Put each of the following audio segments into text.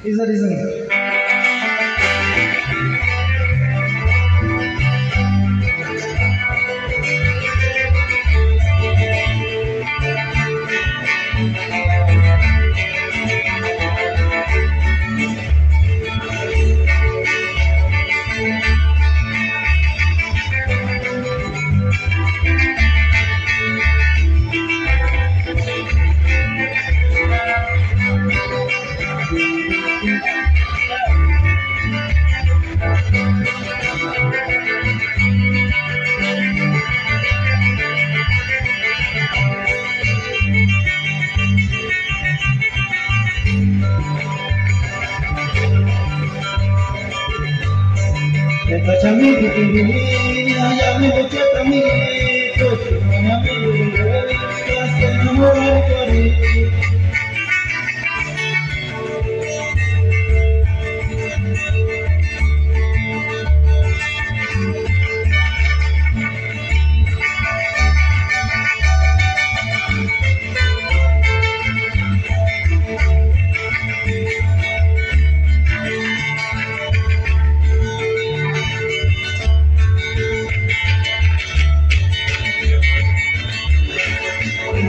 Is the reason. Cachami que divina, ya me boché también, pues no me amigo, ya se enamoró por él.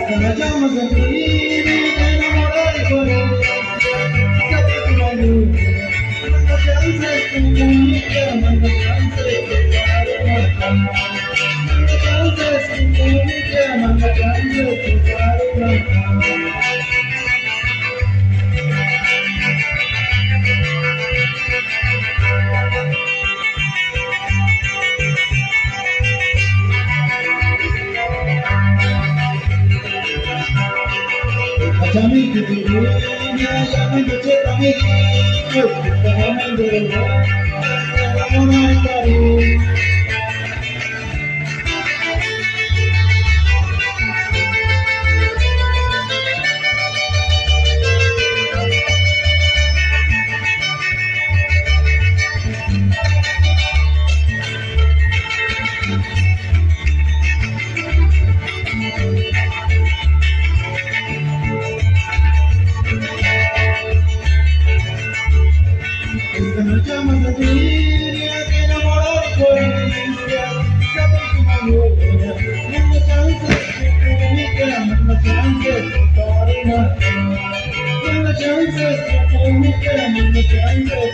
La llamas de mi vida, me enamoré con él. Fíjate que no hay manda chances, tu muñeca, manda chances, que pare marcar. Manda chances, tu muñeca, manda chances, que pare marcar. Cachami que divina, ya me boché también, pues no me amigo, ya se enamoró por él. Las llamas de tu vida, te enamoró por ella. Fíjate que me amigo, manda chances, que tu muñeca, manda chances, que pare marcar. Manda chances, que tu muñeca, manda chances,